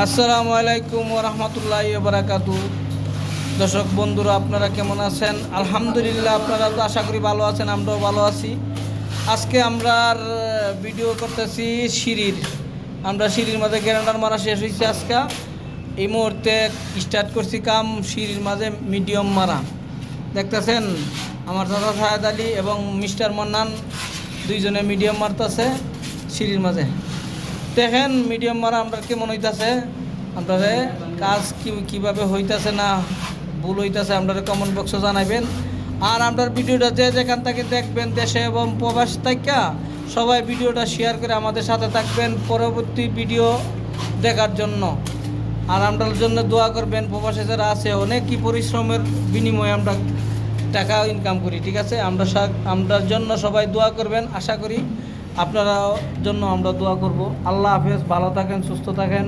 আসসালামু আলাইকুম ওয়া রাহমাতুল্লাহি ওয়া বারাকাতু। দর্শক বন্ধুরা, আপনারা কেমন আছেন? আলহামদুলিল্লাহ, আপনারা তো আশা করি ভালো আছেন, আমরাও ভালো আছি। আজকে আমরা ভিডিও করতেছি আমরা সিঁড়ির মাঝে গ্যারান্ডার মারা শেষ হয়েছে। আজকে এই মুহূর্তে স্টার্ট করছি কাম সিঁড়ির মাঝে মিডিয়াম মারা। দেখতেছেন আমার দাদা সাহেদ আলী এবং মিস্টার মান্নান দুইজনে মিডিয়াম মারতেছে সিঁড়ির মাঝে। দেখেন মিডিয়াম মারা আমরা কেমন হইতাছে, আপনারা কাজ কীভাবে হইতাছে না ভুল হইতাছে আপনারা কমেন্ট বক্সে জানাবেন। আর আপনার ভিডিওটা যে যেখান থেকে দেখবেন দেশে এবং প্রবাস থেকে সবাই ভিডিওটা শেয়ার করে আমাদের সাথে থাকবেন পরবর্তী ভিডিও দেখার জন্য। আর আপনার জন্য দোয়া করবেন। প্রবাসে যারা আছে অনেকই পরিশ্রমের বিনিময়ে আমরা টাকা ইনকাম করি, ঠিক আছে? আমরার জন্য সবাই দোয়া করবেন। আশা করি আপনারা জন্য আমরা দোয়া করব। আল্লাহ হাফেজ, ভালো থাকেন, সুস্থ থাকেন।